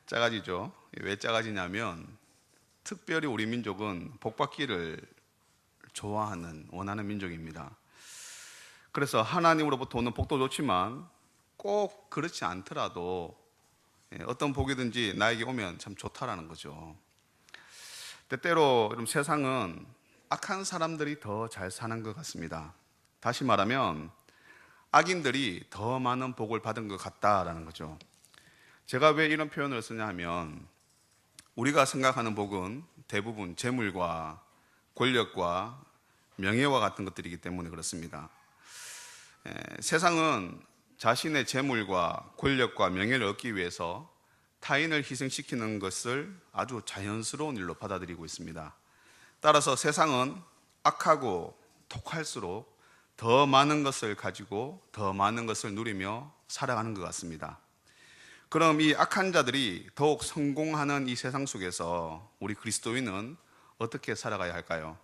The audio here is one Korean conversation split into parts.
작아지죠. 왜 작아지냐면 특별히 우리 민족은 복받기를 좋아하는, 원하는 민족입니다. 그래서 하나님으로부터 오는 복도 좋지만 꼭 그렇지 않더라도 어떤 복이든지 나에게 오면 참 좋다라는 거죠. 때때로 여러분, 세상은 악한 사람들이 더 잘 사는 것 같습니다. 다시 말하면 악인들이 더 많은 복을 받은 것 같다라는 거죠. 제가 왜 이런 표현을 쓰냐 하면, 우리가 생각하는 복은 대부분 재물과 권력과 명예와 같은 것들이기 때문에 그렇습니다. 세상은 자신의 재물과 권력과 명예를 얻기 위해서 타인을 희생시키는 것을 아주 자연스러운 일로 받아들이고 있습니다. 따라서 세상은 악하고 독할수록 더 많은 것을 가지고 더 많은 것을 누리며 살아가는 것 같습니다. 그럼 이 악한 자들이 더욱 성공하는 이 세상 속에서 우리 그리스도인은 어떻게 살아가야 할까요?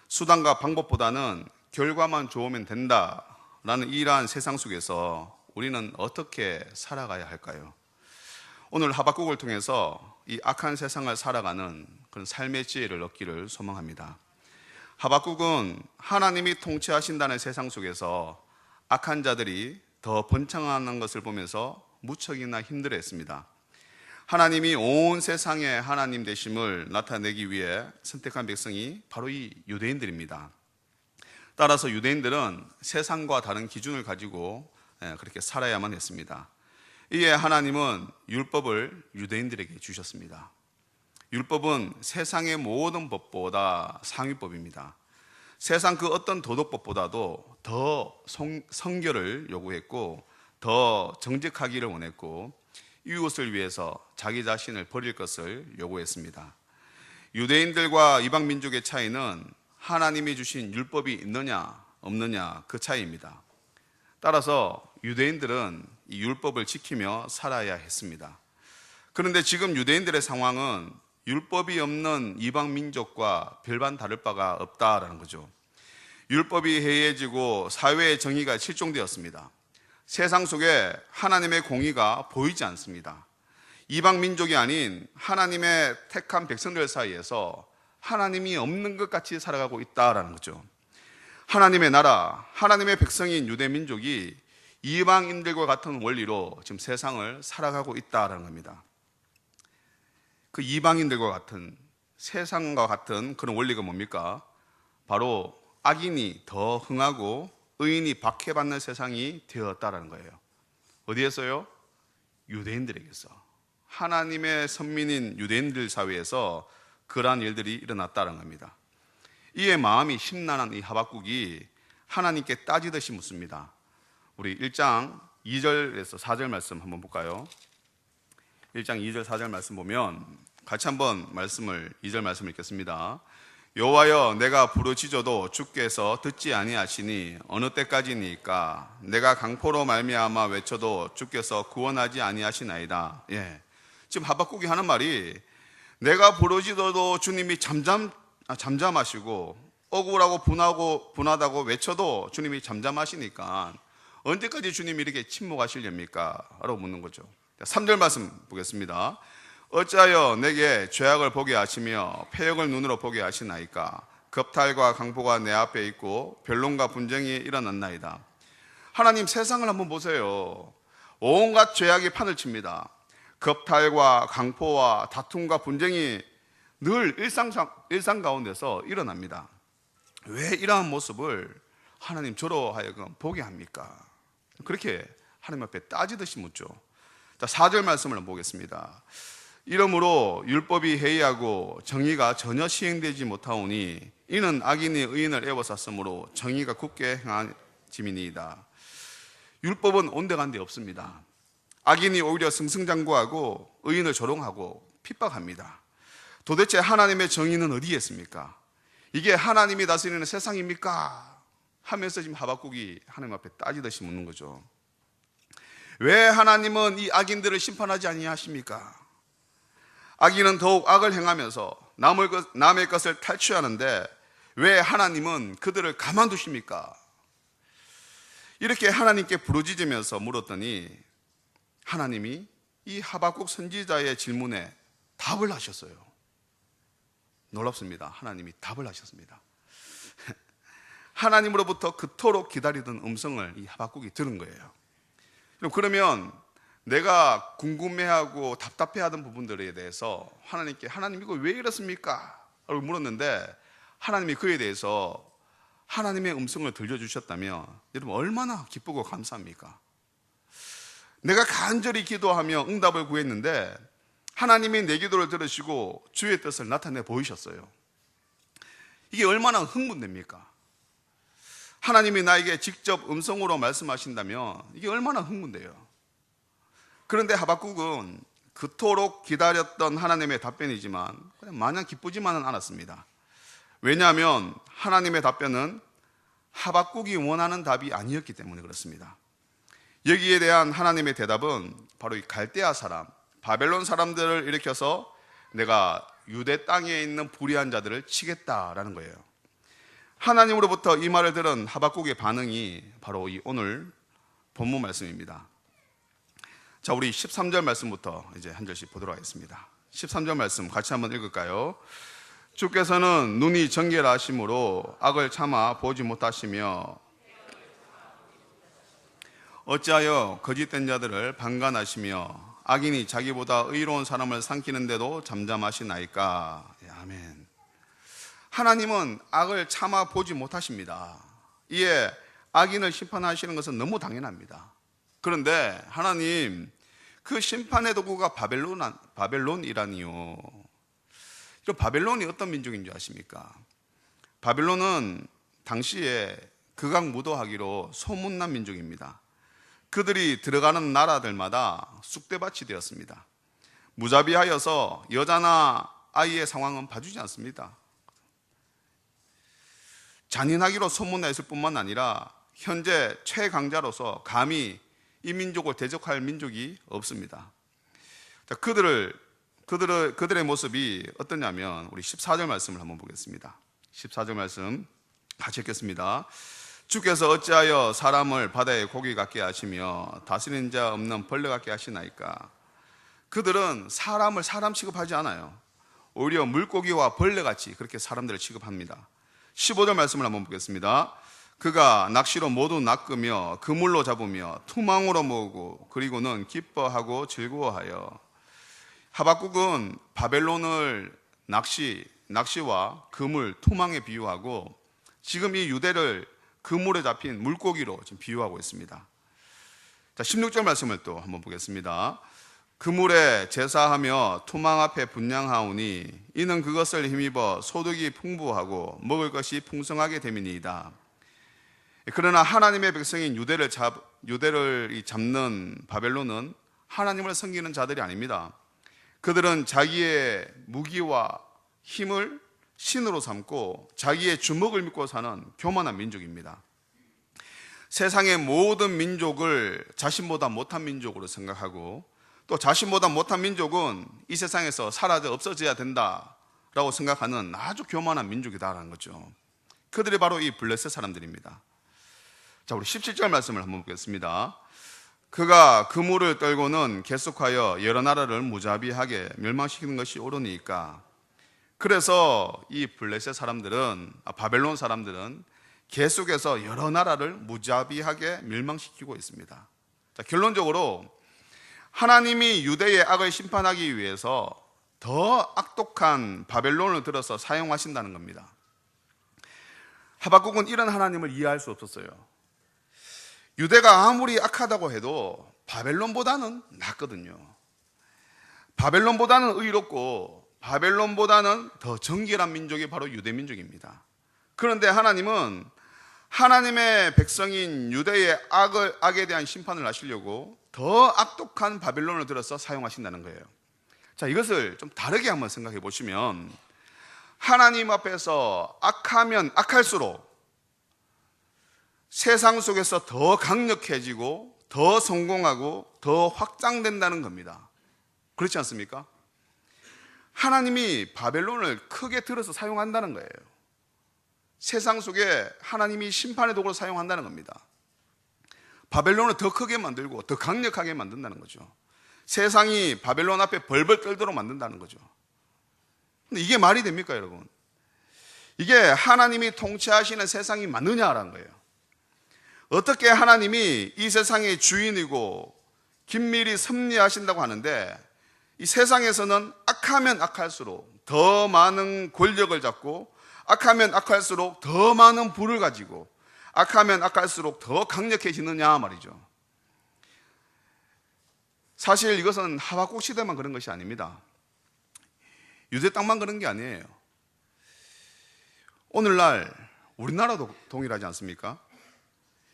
수단과 방법보다는 결과만 좋으면 된다라는 이러한 세상 속에서 우리는 어떻게 살아가야 할까요? 오늘 하박국을 통해서 이 악한 세상을 살아가는 그런 삶의 지혜를 얻기를 소망합니다. 하박국은 하나님이 통치하신다는 세상 속에서 악한 자들이 더 번창하는 것을 보면서 무척이나 힘들어했습니다. 하나님이 온 세상에 하나님 되심을 나타내기 위해 선택한 백성이 바로 이 유대인들입니다. 따라서 유대인들은 세상과 다른 기준을 가지고 그렇게 살아야만 했습니다. 이에 하나님은 율법을 유대인들에게 주셨습니다. 율법은 세상의 모든 법보다 상위법입니다. 세상 그 어떤 도덕법보다도 더 성결을 요구했고, 더 정직하기를 원했고, 이웃을 위해서 자기 자신을 버릴 것을 요구했습니다. 유대인들과 이방 민족의 차이는 하나님이 주신 율법이 있느냐 없느냐 그 차이입니다. 따라서 유대인들은 이 율법을 지키며 살아야 했습니다. 그런데 지금 유대인들의 상황은 율법이 없는 이방 민족과 별반 다를 바가 없다라는 거죠. 율법이 해이해지고 사회의 정의가 실종되었습니다. 세상 속에 하나님의 공의가 보이지 않습니다. 이방 민족이 아닌 하나님의 택한 백성들 사이에서 하나님이 없는 것 같이 살아가고 있다라는 거죠. 하나님의 나라, 하나님의 백성인 유대 민족이 이방인들과 같은 원리로 지금 세상을 살아가고 있다라는 겁니다. 그 이방인들과 같은, 세상과 같은 그런 원리가 뭡니까? 바로 악인이 더 흥하고 의인이 박해받는 세상이 되었다라는 거예요. 어디에서요? 유대인들에게서. 하나님의 선민인 유대인들 사회에서 그러한 일들이 일어났다는 겁니다. 이에 마음이 심란한 이 하박국이 하나님께 따지듯이 묻습니다. 우리 1장 2절에서 4절 말씀 한번 볼까요? 1장 2절 4절 말씀 보면 같이 한번 2절 말씀 읽겠습니다. 여호와여, 내가 부르짖어도 주께서 듣지 아니하시니 어느 때까지니까? 내가 강포로 말미암아 외쳐도 주께서 구원하지 아니하시나이다. 지금 하박국이 하는 말이, 내가 부르짖어도 주님이 잠잠하시고 억울하고 분하다고 외쳐도 주님이 잠잠하시니까 언제까지 주님이 이렇게 침묵하시렵니까? 라고 묻는 거죠. 3절 말씀 보겠습니다. 어찌하여 내게 죄악을 보게 하시며 패역을 눈으로 보게 하시나이까? 겁탈과 강포가 내 앞에 있고 변론과 분쟁이 일어났나이다. 하나님, 세상을 한번 보세요. 온갖 죄악이 판을 칩니다. 겁탈과 강포와 다툼과 분쟁이 늘 일상 가운데서 일어납니다. 왜 이러한 모습을 하나님 저로 하여금 보게 합니까? 그렇게 하나님 앞에 따지듯이 묻죠. 자, 4절 말씀을 보겠습니다. 이러므로 율법이 해이하고 정의가 전혀 시행되지 못하오니 이는 악인이 의인을 애워쌌으므로 정의가 굳게 행하짐이니이다. 율법은 온데간데 없습니다. 악인이 오히려 승승장구하고 의인을 조롱하고 핍박합니다. 도대체 하나님의 정의는 어디에 있습니까? 이게 하나님이 다스리는 세상입니까? 하면서 지금 하박국이 하나님 앞에 따지듯이 묻는 거죠. 왜 하나님은 이 악인들을 심판하지 아니하십니까? 악인은 더욱 악을 행하면서 남의 것을 탈취하는데 왜 하나님은 그들을 가만두십니까? 이렇게 하나님께 부르짖으면서 물었더니 하나님이 이 하박국 선지자의 질문에 답을 하셨어요. 놀랍습니다. 하나님이 답을 하셨습니다. 하나님으로부터 그토록 기다리던 음성을 이 하박국이 들은 거예요. 그러면 내가 궁금해하고 답답해하던 부분들에 대해서 하나님께 하나님 이거 왜 이렇습니까? 라고 물었는데 하나님이 그에 대해서 하나님의 음성을 들려주셨다면 여러분 얼마나 기쁘고 감사합니까? 내가 간절히 기도하며 응답을 구했는데 하나님이 내 기도를 들으시고 주의 뜻을 나타내 보이셨어요. 이게 얼마나 흥분됩니까? 하나님이 나에게 직접 음성으로 말씀하신다면 이게 얼마나 흥분돼요. 그런데 하박국은 그토록 기다렸던 하나님의 답변이지만 그냥 마냥 기쁘지만은 않았습니다. 왜냐하면 하나님의 답변은 하박국이 원하는 답이 아니었기 때문에 그렇습니다. 여기에 대한 하나님의 대답은 바로 이 갈대아 사람, 바벨론 사람들을 일으켜서 내가 유대 땅에 있는 불의한 자들을 치겠다라는 거예요. 하나님으로부터 이 말을 들은 하박국의 반응이 바로 이 오늘 본문 말씀입니다. 자, 우리 13절 말씀부터 이제 한 절씩 보도록 하겠습니다. 13절 말씀 같이 한번 읽을까요? 주께서는 눈이 정결하심으로 악을 참아 보지 못하시며 어찌하여 거짓된 자들을 방관하시며 악인이 자기보다 의로운 사람을 삼키는데도 잠잠하시나이까. 아멘. 하나님은 악을 참아 보지 못하십니다. 이에 악인을 심판하시는 것은 너무 당연합니다. 그런데 하나님 그 심판의 도구가 바벨론이라니요. 바벨론이 어떤 민족인 줄 아십니까? 바벨론은 당시에 극악무도하기로 소문난 민족입니다. 그들이 들어가는 나라들마다 쑥대밭이 되었습니다. 무자비하여서 여자나 아이의 상황은 봐주지 않습니다. 잔인하기로 소문나 있을 뿐만 아니라 현재 최강자로서 감히 이 민족을 대적할 민족이 없습니다. 자, 그들의 모습이 어떠냐면 우리 14절 말씀을 한번 보겠습니다. 14절 말씀 같이 읽겠습니다. 주께서 어찌하여 사람을 바다의 고기 같게 하시며 다스리는 자 없는 벌레 같게 하시나이까. 그들은 사람을 사람 취급하지 않아요. 오히려 물고기와 벌레같이 그렇게 사람들을 취급합니다. 15절 말씀을 한번 보겠습니다. 그가 낚시로 모두 낚으며 그물로 잡으며 투망으로 모으고 그리고는 기뻐하고 즐거워하여. 하박국은 바벨론을 낚시와 그물, 투망에 비유하고 지금 이 유대를 그물에 잡힌 물고기로 지금 비유하고 있습니다. 자, 16절 말씀을 또 한번 보겠습니다. 그물에 제사하며 투망 앞에 분향하오니 이는 그것을 힘입어 소득이 풍부하고 먹을 것이 풍성하게 됨이니이다. 그러나 하나님의 백성인 유대를 잡는 바벨론은 하나님을 섬기는 자들이 아닙니다. 그들은 자기의 무기와 힘을 신으로 삼고 자기의 주먹을 믿고 사는 교만한 민족입니다. 세상의 모든 민족을 자신보다 못한 민족으로 생각하고 또 자신보다 못한 민족은 이 세상에서 사라져 없어져야 된다라고 생각하는 아주 교만한 민족이다라는 거죠. 그들이 바로 이 블레셋 사람들입니다. 자, 우리 17절 말씀을 한번 보겠습니다. 그가 그물을 떨고는 계속하여 여러 나라를 무자비하게 멸망시키는 것이 옳으니까. 그래서 이 블레셋 사람들은, 바벨론 사람들은 계속해서 여러 나라를 무자비하게 멸망시키고 있습니다. 자, 결론적으로 하나님이 유대의 악을 심판하기 위해서 더 악독한 바벨론을 들어서 사용하신다는 겁니다. 하박국은 이런 하나님을 이해할 수 없었어요. 유대가 아무리 악하다고 해도 바벨론보다는 낫거든요. 바벨론보다는 의롭고 바벨론보다는 더 정결한 민족이 바로 유대 민족입니다. 그런데 하나님은 하나님의 백성인 유대의 악에 대한 심판을 하시려고 더 악독한 바벨론을 들어서 사용하신다는 거예요. 자, 이것을 좀 다르게 한번 생각해 보시면 하나님 앞에서 악하면 악할수록 세상 속에서 더 강력해지고 더 성공하고 더 확장된다는 겁니다. 그렇지 않습니까? 하나님이 바벨론을 크게 들어서 사용한다는 거예요. 세상 속에 하나님이 심판의 도구로 사용한다는 겁니다. 바벨론을 더 크게 만들고 더 강력하게 만든다는 거죠. 세상이 바벨론 앞에 벌벌 떨도록 만든다는 거죠. 근데 이게 말이 됩니까, 여러분? 이게 하나님이 통치하시는 세상이 맞느냐라는 거예요. 어떻게 하나님이 이 세상의 주인이고 긴밀히 섭리하신다고 하는데, 이 세상에서는 악하면 악할수록 더 많은 권력을 잡고, 악하면 악할수록 더 많은 부를 가지고, 악하면 악할수록 더 강력해지느냐 말이죠. 사실 이것은 하박국 시대만 그런 것이 아닙니다. 유대 땅만 그런 게 아니에요. 오늘날 우리나라도 동일하지 않습니까?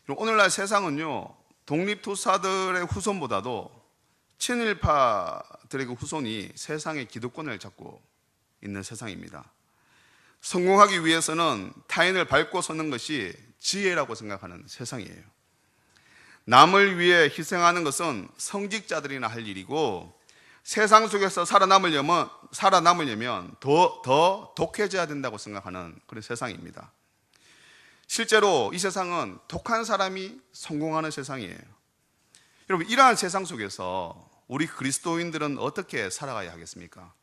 오늘날 세상은요, 독립투사들의 후손보다도 친일파들의 그 후손이 세상의 기득권을 잡고 있는 세상입니다. 성공하기 위해서는 타인을 밟고 서는 것이 지혜라고 생각하는 세상이에요. 남을 위해 희생하는 것은 성직자들이나 할 일이고, 세상 속에서 살아남으려면 더 독해져야 된다고 생각하는 그런 세상입니다. 실제로 이 세상은 독한 사람이 성공하는 세상이에요. 여러분, 이러한 세상 속에서 우리 그리스도인들은 어떻게 살아가야 하겠습니까?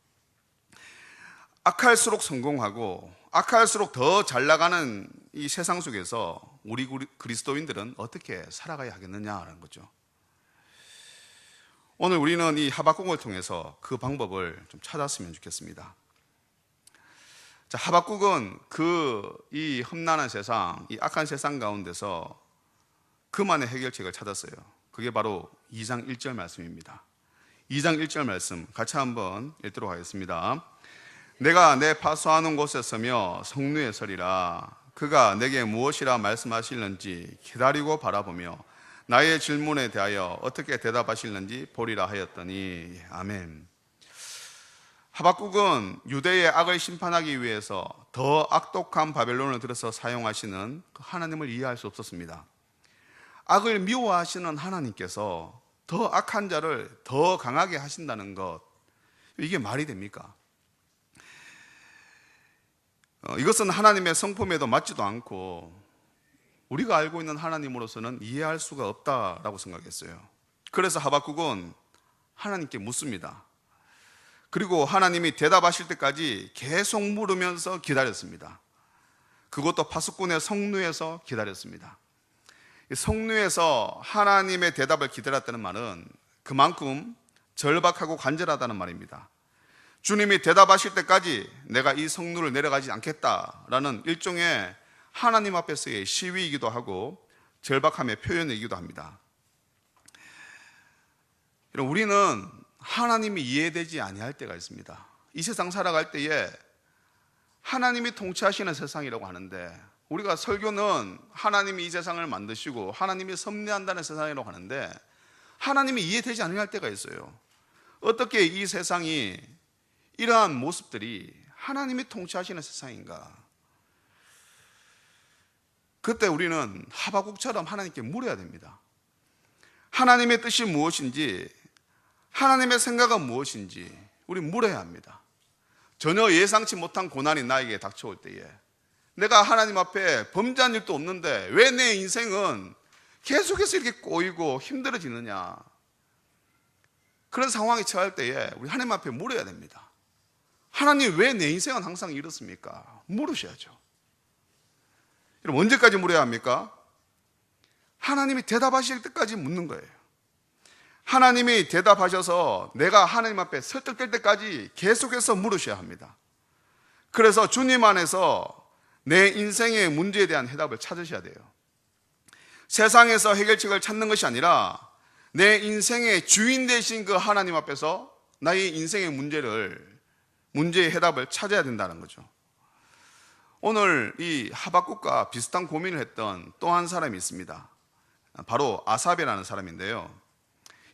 악할수록 성공하고 악할수록 더 잘 나가는 이 세상 속에서 우리 그리스도인들은 어떻게 살아가야 하겠느냐라는 거죠. 오늘 우리는 이 하박국을 통해서 그 방법을 좀 찾았으면 좋겠습니다. 자, 하박국은 이 험난한 세상, 이 악한 세상 가운데서 그만의 해결책을 찾았어요. 그게 바로 2장 1절 말씀입니다. 2장 1절 말씀 같이 한번 읽도록 하겠습니다. 내가 내 파수하는 곳에 서며 성루에 서리라. 그가 내게 무엇이라 말씀하실는지 기다리고 바라보며 나의 질문에 대하여 어떻게 대답하실는지 보리라 하였더니. 아멘. 하박국은 유대의 악을 심판하기 위해서 더 악독한 바벨론을 들어서 사용하시는 그 하나님을 이해할 수 없었습니다. 악을 미워하시는 하나님께서 더 악한 자를 더 강하게 하신다는 것, 이게 말이 됩니까? 이것은 하나님의 성품에도 맞지도 않고 우리가 알고 있는 하나님으로서는 이해할 수가 없다라고 생각했어요. 그래서 하박국은 하나님께 묻습니다. 그리고 하나님이 대답하실 때까지 계속 물으면서 기다렸습니다. 그것도 파수꾼의 성루에서 기다렸습니다. 성루에서 하나님의 대답을 기다렸다는 말은 그만큼 절박하고 간절하다는 말입니다. 주님이 대답하실 때까지 내가 이 성루를 내려가지 않겠다라는 일종의 하나님 앞에서의 시위이기도 하고 절박함의 표현이기도 합니다. 우리는 하나님이 이해되지 아니할 때가 있습니다. 이 세상 살아갈 때에 하나님이 통치하시는 세상이라고 하는데, 우리가 설교는 하나님이 이 세상을 만드시고 하나님이 섭리한다는 세상이라고 하는데, 하나님이 이해되지 않을 때가 있어요. 어떻게 이 세상이, 이러한 모습들이 하나님이 통치하시는 세상인가? 그때 우리는 하박국처럼 하나님께 물어야 됩니다. 하나님의 뜻이 무엇인지, 하나님의 생각은 무엇인지 우리 물어야 합니다. 전혀 예상치 못한 고난이 나에게 닥쳐올 때에 내가 하나님 앞에 범죄한 일도 없는데 왜 내 인생은 계속해서 이렇게 꼬이고 힘들어지느냐, 그런 상황에 처할 때에 우리 하나님 앞에 물어야 됩니다. 하나님, 왜 내 인생은 항상 이렇습니까? 물으셔야죠. 여러분, 언제까지 물어야 합니까? 하나님이 대답하실 때까지 묻는 거예요. 하나님이 대답하셔서 내가 하나님 앞에 설득될 때까지 계속해서 물으셔야 합니다. 그래서 주님 안에서 내 인생의 문제에 대한 해답을 찾으셔야 돼요. 세상에서 해결책을 찾는 것이 아니라 내 인생의 주인 되신 그 하나님 앞에서 나의 인생의 문제의 해답을 찾아야 된다는 거죠. 오늘 이 하박국과 비슷한 고민을 했던 또 한 사람이 있습니다. 바로 아삽이라는 사람인데요.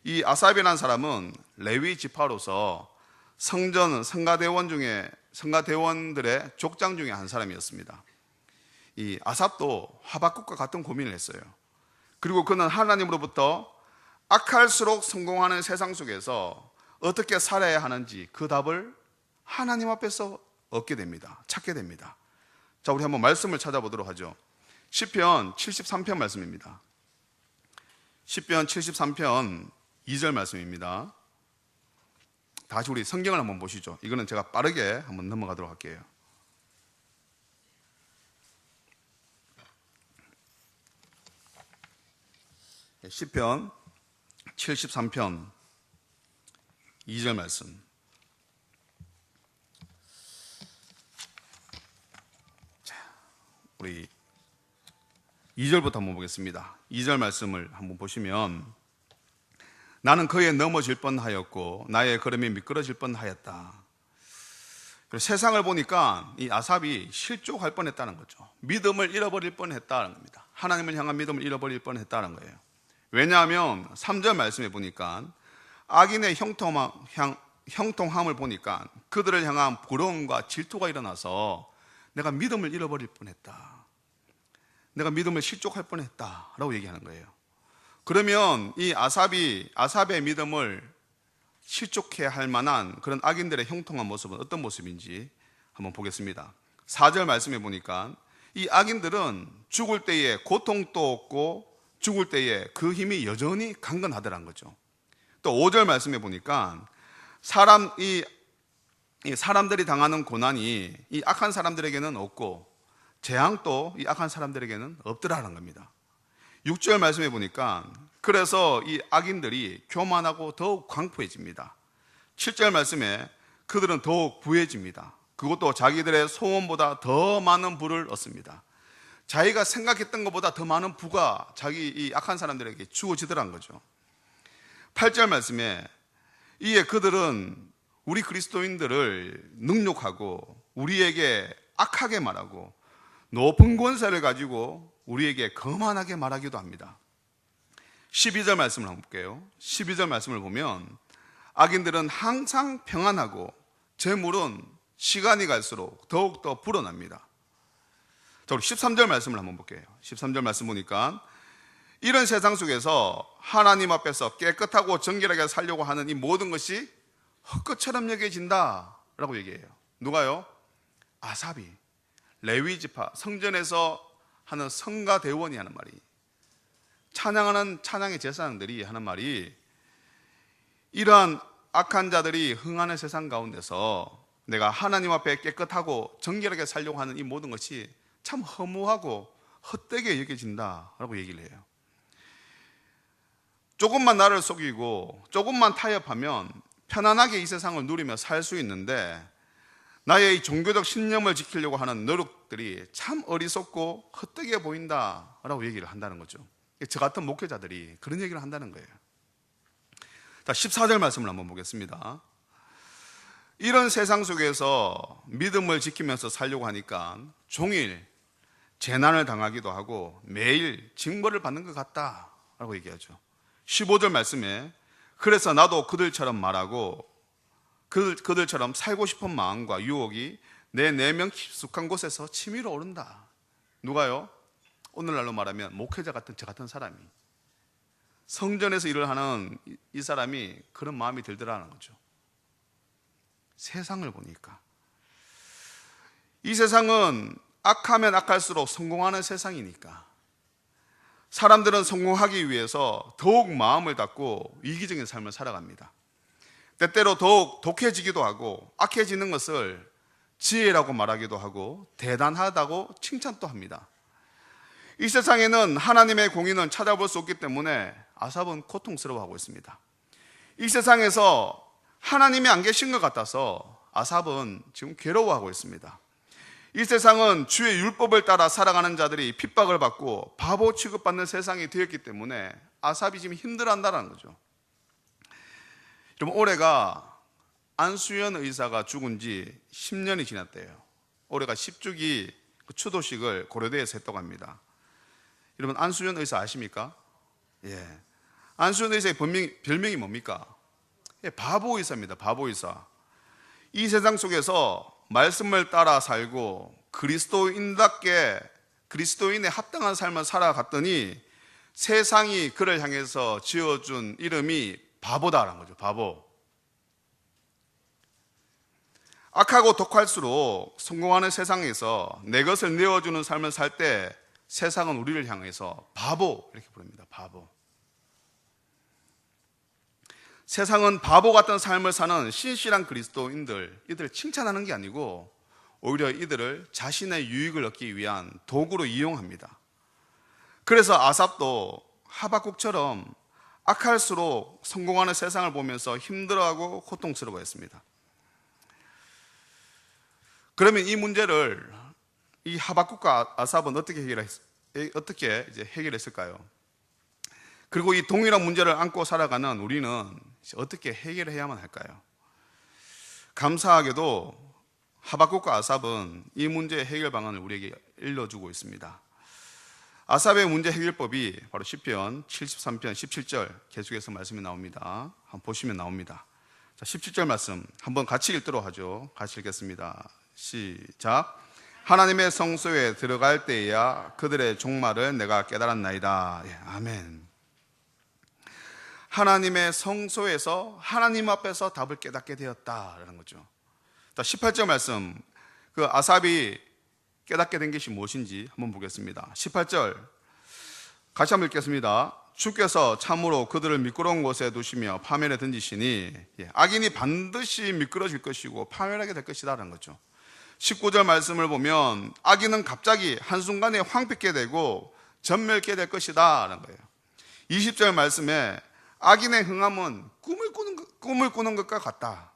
이 아삽이라는 사람은 레위 지파로서 성가대원들의 족장 중에 한 사람이었습니다. 이 아삽도 하박국과 같은 고민을 했어요. 그리고 그는 하나님으로부터 악할수록 성공하는 세상 속에서 어떻게 살아야 하는지 그 답을 하나님 앞에서 얻게 됩니다. 찾게 됩니다. 자, 우리 한번 말씀을 찾아보도록 하죠. 시편 73편 말씀입니다. 시편 73편 2절 말씀입니다. 다시 우리 성경을 한번 보시죠. 이거는 제가 빠르게 한번 넘어가도록 할게요. 시편 73편 2절 말씀. 자, 우리 2절부터 한번 보겠습니다. 2절 말씀을 한번 보시면, 나는 그에 넘어질 뻔하였고 나의 걸음이 미끄러질 뻔하였다. 그리고 세상을 보니까 이 아삽이 실족할 뻔했다는 거죠. 믿음을 잃어버릴 뻔했다는 겁니다. 하나님을 향한 믿음을 잃어버릴 뻔했다는 거예요. 왜냐하면 3절 말씀에 보니까 악인의 형통함을 보니까 그들을 향한 부러움과 질투가 일어나서 내가 믿음을 잃어버릴 뻔했다, 내가 믿음을 실족할 뻔했다 라고 얘기하는 거예요. 그러면 이 아삽의 믿음을 실족해 할 만한 그런 악인들의 형통한 모습은 어떤 모습인지 한번 보겠습니다. 4절 말씀에 보니까 이 악인들은 죽을 때에 고통도 없고 죽을 때에 그 힘이 여전히 강건하더란 거죠. 또 5절 말씀에 보니까 사람들이 당하는 고난이 이 악한 사람들에게는 없고 재앙도 이 악한 사람들에게는 없더라는 겁니다. 6절 말씀에 보니까 그래서 이 악인들이 교만하고 더욱 광포해집니다. 7절 말씀에 그들은 더욱 부해집니다. 그것도 자기들의 소원보다 더 많은 부를 얻습니다. 자기가 생각했던 것보다 더 많은 부가 자기 이 악한 사람들에게 주어지더란 거죠. 8절 말씀에 이에 그들은 우리 그리스도인들을 능욕하고 우리에게 악하게 말하고 높은 권세를 가지고 우리에게 거만하게 말하기도 합니다. 12절 말씀을 한번 볼게요. 12절 말씀을 보면 악인들은 항상 평안하고 재물은 시간이 갈수록 더욱더 불어납니다. 자, 우리 13절 말씀을 한번 볼게요. 13절 말씀 보니까 이런 세상 속에서 하나님 앞에서 깨끗하고 정결하게 살려고 하는 이 모든 것이 헛것처럼 여겨진다 라고 얘기해요. 누가요? 아삽이, 레위지파, 성전에서 하는 성가대원이 하는 말이, 찬양하는 찬양의 제사장들이 하는 말이, 이러한 악한 자들이 흥하는 세상 가운데서 내가 하나님 앞에 깨끗하고 정결하게 살려고 하는 이 모든 것이 참 허무하고 헛되게 여겨진다라고 얘기를 해요. 조금만 나를 속이고 조금만 타협하면 편안하게 이 세상을 누리며 살 수 있는데 나의 이 종교적 신념을 지키려고 하는 노력들이 참 어리석고 헛되게 보인다라고 얘기를 한다는 거죠. 저 같은 목회자들이 그런 얘기를 한다는 거예요. 자, 14절 말씀을 한번 보겠습니다. 이런 세상 속에서 믿음을 지키면서 살려고 하니까 종일 재난을 당하기도 하고 매일 징벌을 받는 것 같다라고 얘기하죠. 15절 말씀에 그래서 나도 그들처럼 말하고 그들처럼 살고 싶은 마음과 유혹이 내 내면 깊숙한 곳에서 치밀어 오른다. 누가요? 오늘날로 말하면 목회자 같은 저 같은 사람이, 성전에서 일을 하는 이 사람이 그런 마음이 들더라는 거죠. 세상을 보니까 이 세상은 악하면 악할수록 성공하는 세상이니까 사람들은 성공하기 위해서 더욱 마음을 닫고 이기적인 삶을 살아갑니다. 때때로 더욱 독해지기도 하고 악해지는 것을 지혜라고 말하기도 하고 대단하다고 칭찬도 합니다. 이 세상에는 하나님의 공의는 찾아볼 수 없기 때문에 아삽은 고통스러워하고 있습니다. 이 세상에서 하나님이 안 계신 것 같아서 아삽은 지금 괴로워하고 있습니다. 이 세상은 주의 율법을 따라 살아가는 자들이 핍박을 받고 바보 취급받는 세상이 되었기 때문에 아삽이 지금 힘들어한다는 거죠. 여러분, 올해가 안수연 의사가 죽은 지 10년이 지났대요. 올해가 10주기 추도식을 고려대에서 했다고 합니다. 여러분, 안수연 의사 아십니까? 예. 안수연 의사의 별명이 뭡니까? 예, 바보 의사입니다. 바보 의사. 이 세상 속에서 말씀을 따라 살고 그리스도인답게 그리스도인에 합당한 삶을 살아갔더니 세상이 그를 향해서 지어준 이름이 바보다라는 거죠. 바보. 악하고 독할수록 성공하는 세상에서 내 것을 내어주는 삶을 살 때 세상은 우리를 향해서 바보 이렇게 부릅니다. 바보. 세상은 바보 같은 삶을 사는 신실한 그리스도인들, 이들을 칭찬하는 게 아니고 오히려 이들을 자신의 유익을 얻기 위한 도구로 이용합니다. 그래서 아삽도 하박국처럼 악할수록 성공하는 세상을 보면서 힘들어하고 고통스러워했습니다. 그러면 이 문제를 이 하박국과 아삽은 어떻게 해결했을까요? 그리고 이 동일한 문제를 안고 살아가는 우리는 어떻게 해결해야만 할까요? 감사하게도 하박국과 아삽은 이 문제의 해결 방안을 우리에게 일러주고 있습니다. 아삽의 문제 해결법이 바로 시편 73편 17절 계속해서 말씀이 나옵니다. 한번 보시면 나옵니다. 자, 17절 말씀 한번 같이 읽도록 하죠. 같이 읽겠습니다. 시작. 하나님의 성소에 들어갈 때에야 그들의 종말을 내가 깨달았나이다. 예, 아멘. 하나님의 성소에서 하나님 앞에서 답을 깨닫게 되었다라는 거죠. 18절 말씀, 그 아삽이 깨닫게 된 것이 무엇인지 한번 보겠습니다. 18절 같이 한번 읽겠습니다. 주께서 참으로 그들을 미끄러운 곳에 두시며 파멸에 던지시니 악인이 반드시 미끄러질 것이고 파멸하게 될 것이다라는 거죠. 19절 말씀을 보면 악인은 갑자기 한순간에 황폐게 되고 전멸게 될 것이다라는 거예요. 20절 말씀에 악인의 흥함은 꿈을 꾸는 것과 같다.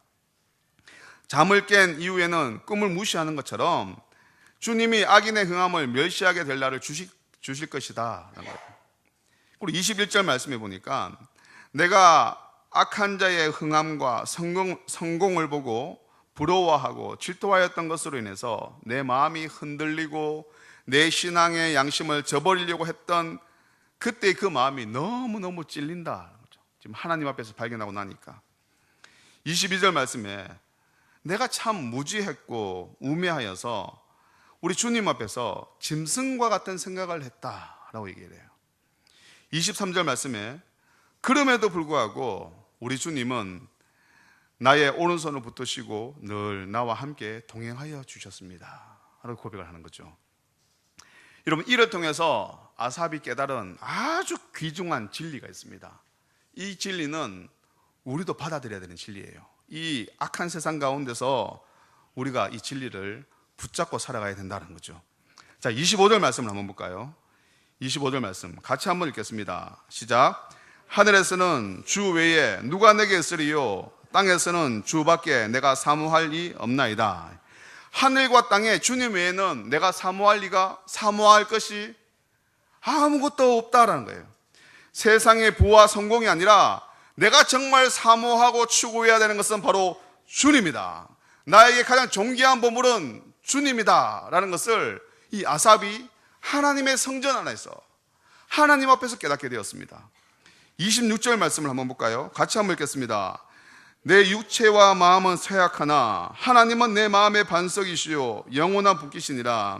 잠을 깬 이후에는 꿈을 무시하는 것처럼 주님이 악인의 흥함을 멸시하게 될 날을 주실 것이다. 그리고 21절 말씀해 보니까 내가 악한 자의 흥함과 성공을 보고 부러워하고 질투하였던 것으로 인해서 내 마음이 흔들리고 내 신앙의 양심을 저버리려고 했던 그때 그 마음이 너무너무 찔린다. 지금 하나님 앞에서 발견하고 나니까 22절 말씀에 내가 참 무지했고 우매하여서 우리 주님 앞에서 짐승과 같은 생각을 했다라고 얘기를 해요. 23절 말씀에 그럼에도 불구하고 우리 주님은 나의 오른손을 붙드시고 늘 나와 함께 동행하여 주셨습니다 라고 고백을 하는 거죠. 여러분, 이를 통해서 아삽이 깨달은 아주 귀중한 진리가 있습니다. 이 진리는 우리도 받아들여야 되는 진리예요. 이 악한 세상 가운데서 우리가 이 진리를 붙잡고 살아가야 된다는 거죠. 자, 25절 말씀을 한번 볼까요? 25절 말씀 같이 한번 읽겠습니다. 시작. 하늘에서는 주 외에 누가 내게 있으리요? 땅에서는 주밖에 내가 사모할 이 없나이다. 하늘과 땅에 주님 외에는 내가 사모할 것이 아무것도 없다라는 거예요. 세상의 부와 성공이 아니라 내가 정말 사모하고 추구해야 되는 것은 바로 주님이다. 나에게 가장 존귀한 보물은 주님이다 라는 것을 이 아삽이 하나님의 성전 안에서 하나님 앞에서 깨닫게 되었습니다. 26절 말씀을 한번 볼까요? 같이 한번 읽겠습니다. 내 육체와 마음은 쇠약하나 하나님은 내 마음의 반석이시요 영원한 분기시니라.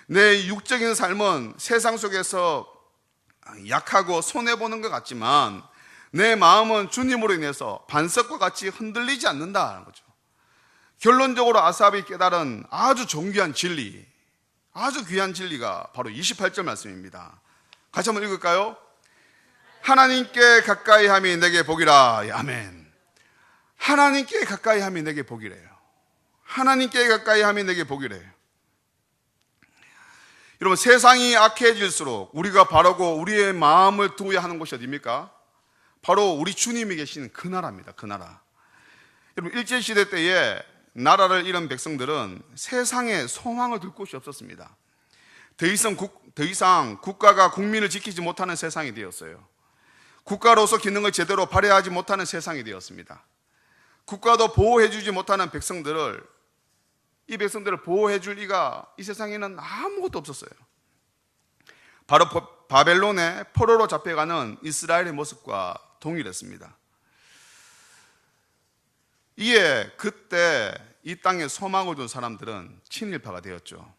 내 육적인 삶은 세상 속에서 약하고 손해보는 것 같지만 내 마음은 주님으로 인해서 반석과 같이 흔들리지 않는다는 거죠. 결론적으로 아삽이 깨달은 아주 존귀한 진리, 아주 귀한 진리가 바로 28절 말씀입니다. 같이 한번 읽을까요? 하나님께 가까이 함이 내게 복이라. 아멘. 하나님께 가까이 함이 내게 복이래요. 하나님께 가까이 함이 내게 복이래요. 여러분, 세상이 악해질수록 우리가 바라고 우리의 마음을 두어야 하는 곳이 어디입니까? 바로 우리 주님이 계신 그 나라입니다. 그 나라. 여러분, 일제시대 때에 나라를 잃은 백성들은 세상에 소망을 둘 곳이 없었습니다. 더 이상 국가가 국민을 지키지 못하는 세상이 되었어요. 국가로서 기능을 제대로 발휘하지 못하는 세상이 되었습니다. 국가도 보호해주지 못하는 이 백성들을 보호해줄 리가 이 세상에는 아무것도 없었어요. 바로 바벨론의 포로로 잡혀가는 이스라엘의 모습과 동일했습니다. 이에 그때 이 땅에 소망을 둔 사람들은 친일파가 되었죠.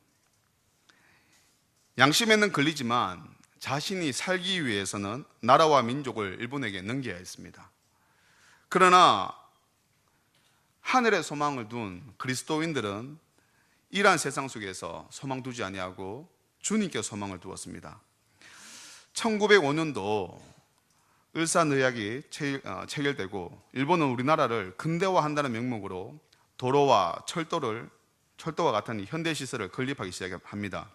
양심에는 걸리지만 자신이 살기 위해서는 나라와 민족을 일본에게 넘겨야 했습니다. 그러나 하늘에 소망을 둔 그리스도인들은 이러한 세상 속에서 소망 두지 아니하고 주님께 소망을 두었습니다. 1905년도 을사늑약이 체결되고 일본은 우리나라를 근대화한다는 명목으로 도로와 철도와 같은 현대 시설을 건립하기 시작합니다.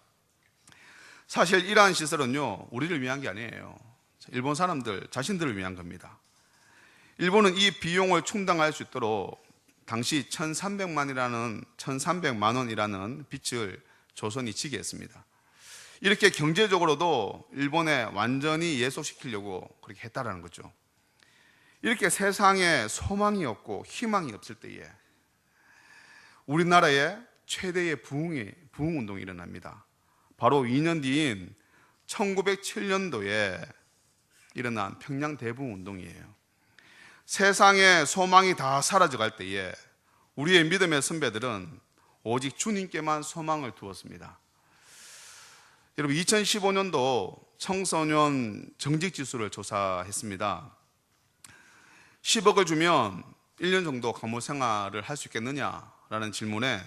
사실 이러한 시설은요, 우리를 위한 게 아니에요. 일본 사람들 자신들을 위한 겁니다. 일본은 이 비용을 충당할 수 있도록 당시 1300만 원이라는 빚을 조선이 지게 했습니다. 이렇게 경제적으로도 일본에 완전히 예속시키려고 그렇게 했다라는 거죠. 이렇게 세상에 소망이 없고 희망이 없을 때에 우리나라에 최대의 부흥운동이 일어납니다. 바로 2년 뒤인 1907년도에 일어난 평양 대부흥운동이에요. 세상에 소망이 다 사라져갈 때에 우리의 믿음의 선배들은 오직 주님께만 소망을 두었습니다. 여러분, 2015년도 청소년 정직지수를 조사했습니다. 10억을 주면 1년 정도 감옥 생활을 할 수 있겠느냐라는 질문에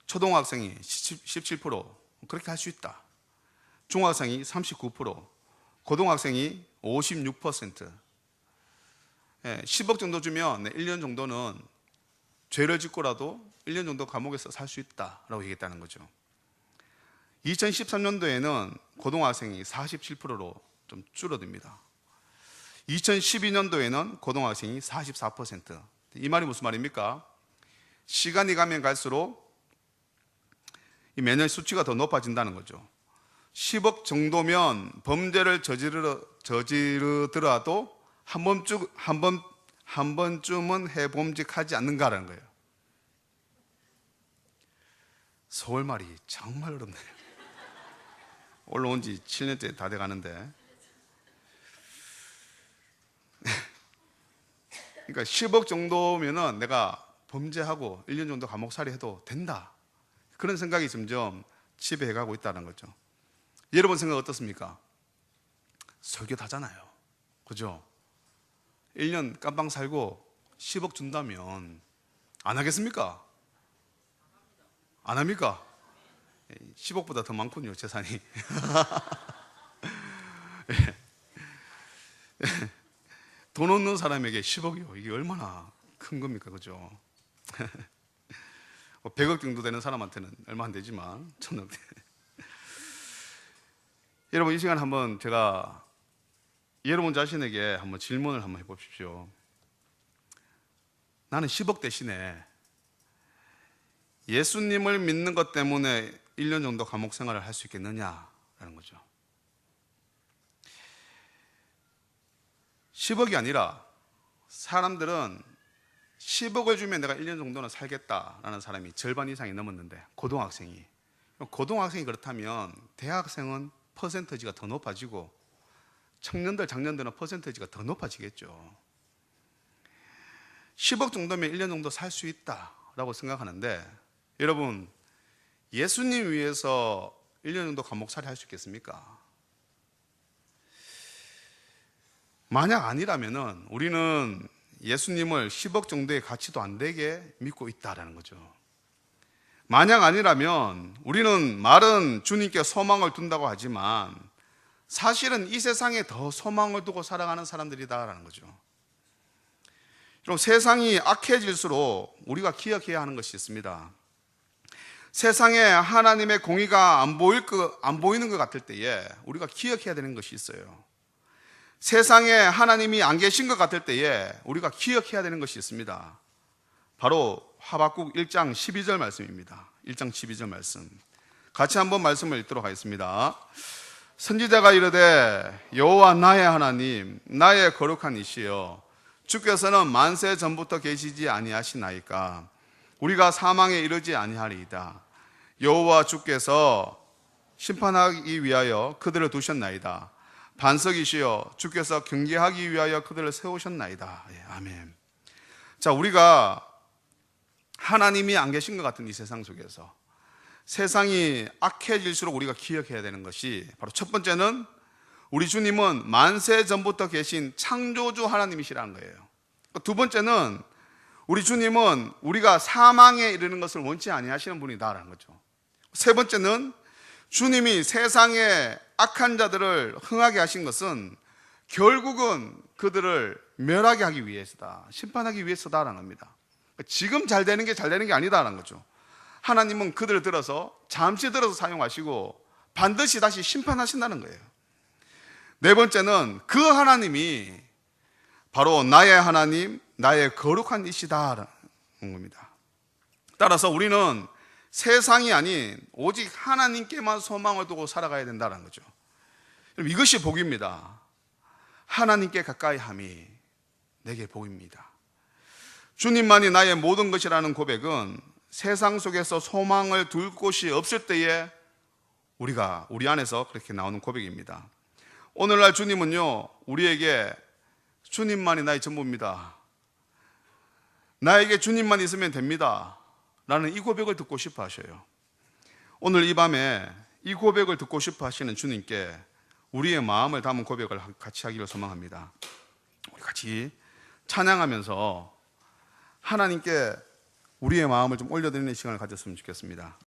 초등학생이 17%, 그렇게 할 수 있다. 중학생이 39%, 고등학생이 56%. 10억 정도 주면 1년 정도는 죄를 짓고라도 1년 정도 감옥에서 살 수 있다라고 얘기했다는 거죠. 2013년도에는 고등학생이 47%로 좀 줄어듭니다. 2012년도에는 고등학생이 44%. 이 말이 무슨 말입니까? 시간이 가면 갈수록 매년 수치가 더 높아진다는 거죠. 10억 정도면 범죄를 저지르더라도 한 번쯤은 해봄직하지 않는가라는 거예요. 서울말이 정말 어렵네요. 올라온 지 7년째 다 돼가는데. 그러니까 10억 정도면은 내가 범죄하고 1년 정도 감옥살이 해도 된다. 그런 생각이 점점 지배해가고 있다는 거죠. 여러분 생각 어떻습니까? 설교하잖아요. 그죠? 1년 깜빵 살고 10억 준다면 안 하겠습니까? 안 합니까? 10억보다 더 많군요, 재산이. 돈 없는 사람에게 10억이요. 이게 얼마나 큰 겁니까? 그죠? 100억 정도 되는 사람한테는 얼마 안 되지만, 1000억. 여러분, 이 시간 한번 제가 여러분 자신에게 한번 질문을 한번 해보십시오. 나는 10억 대신에 예수님을 믿는 것 때문에 1년 정도 감옥 생활을 할 수 있겠느냐라는 거죠. 10억이 아니라 사람들은 10억을 주면 내가 1년 정도는 살겠다라는 사람이 절반 이상이 넘었는데, 고등학생이 그렇다면 대학생은 퍼센티지가 더 높아지고 청년들, 장년들은 퍼센티지가 더 높아지겠죠. 10억 정도면 1년 정도 살 수 있다라고 생각하는데, 여러분, 예수님 위해서 1년 정도 감옥살이 할 수 있겠습니까? 만약 아니라면은 우리는 예수님을 10억 정도의 가치도 안 되게 믿고 있다라는 거죠. 만약 아니라면 우리는 말은 주님께 소망을 둔다고 하지만 사실은 이 세상에 더 소망을 두고 살아가는 사람들이다라는 거죠. 그럼 세상이 악해질수록 우리가 기억해야 하는 것이 있습니다. 세상에 하나님의 공의가 안 보이는 것 같을 때에 우리가 기억해야 되는 것이 있어요. 세상에 하나님이 안 계신 것 같을 때에 우리가 기억해야 되는 것이 있습니다. 바로 하박국 1장 12절 말씀입니다. 1장 12절 말씀. 같이 한번 말씀을 읽도록 하겠습니다. 선지자가 이르되 여호와 나의 하나님, 나의 거룩한 이시여, 주께서는 만세 전부터 계시지 아니하시나이까? 우리가 사망에 이르지 아니하리이다. 여호와 주께서 심판하기 위하여 그들을 두셨나이다. 반석이시여, 주께서 경계하기 위하여 그들을 세우셨나이다. 예, 아멘. 자, 우리가 하나님이 안 계신 것 같은 이 세상 속에서 세상이 악해질수록 우리가 기억해야 되는 것이, 바로 첫 번째는 우리 주님은 만세 전부터 계신 창조주 하나님이시라는 거예요. 두 번째는 우리 주님은 우리가 사망에 이르는 것을 원치 아니하시는 분이다라는 거죠. 세 번째는 주님이 세상에 악한 자들을 흥하게 하신 것은 결국은 그들을 멸하게 하기 위해서다, 심판하기 위해서다라는 겁니다. 지금 잘 되는 게 아니다라는 거죠. 하나님은 그들을 들어서 잠시 들어서 사용하시고 반드시 다시 심판하신다는 거예요. 네 번째는 그 하나님이 바로 나의 하나님, 나의 거룩한 이시다라는 겁니다. 따라서 우리는 세상이 아닌 오직 하나님께만 소망을 두고 살아가야 된다는 거죠. 이것이 복입니다. 하나님께 가까이 함이 내게 복입니다. 주님만이 나의 모든 것이라는 고백은 세상 속에서 소망을 둘 곳이 없을 때에 우리 안에서 그렇게 나오는 고백입니다. 오늘날 주님은요, 우리에게 주님만이 나의 전부입니다, 나에게 주님만 있으면 됩니다 라는 이 고백을 듣고 싶어 하셔요. 오늘 이 밤에 이 고백을 듣고 싶어 하시는 주님께 우리의 마음을 담은 고백을 같이 하기를 소망합니다. 우리 같이 찬양하면서 하나님께 우리의 마음을 좀 올려드리는 시간을 가졌으면 좋겠습니다.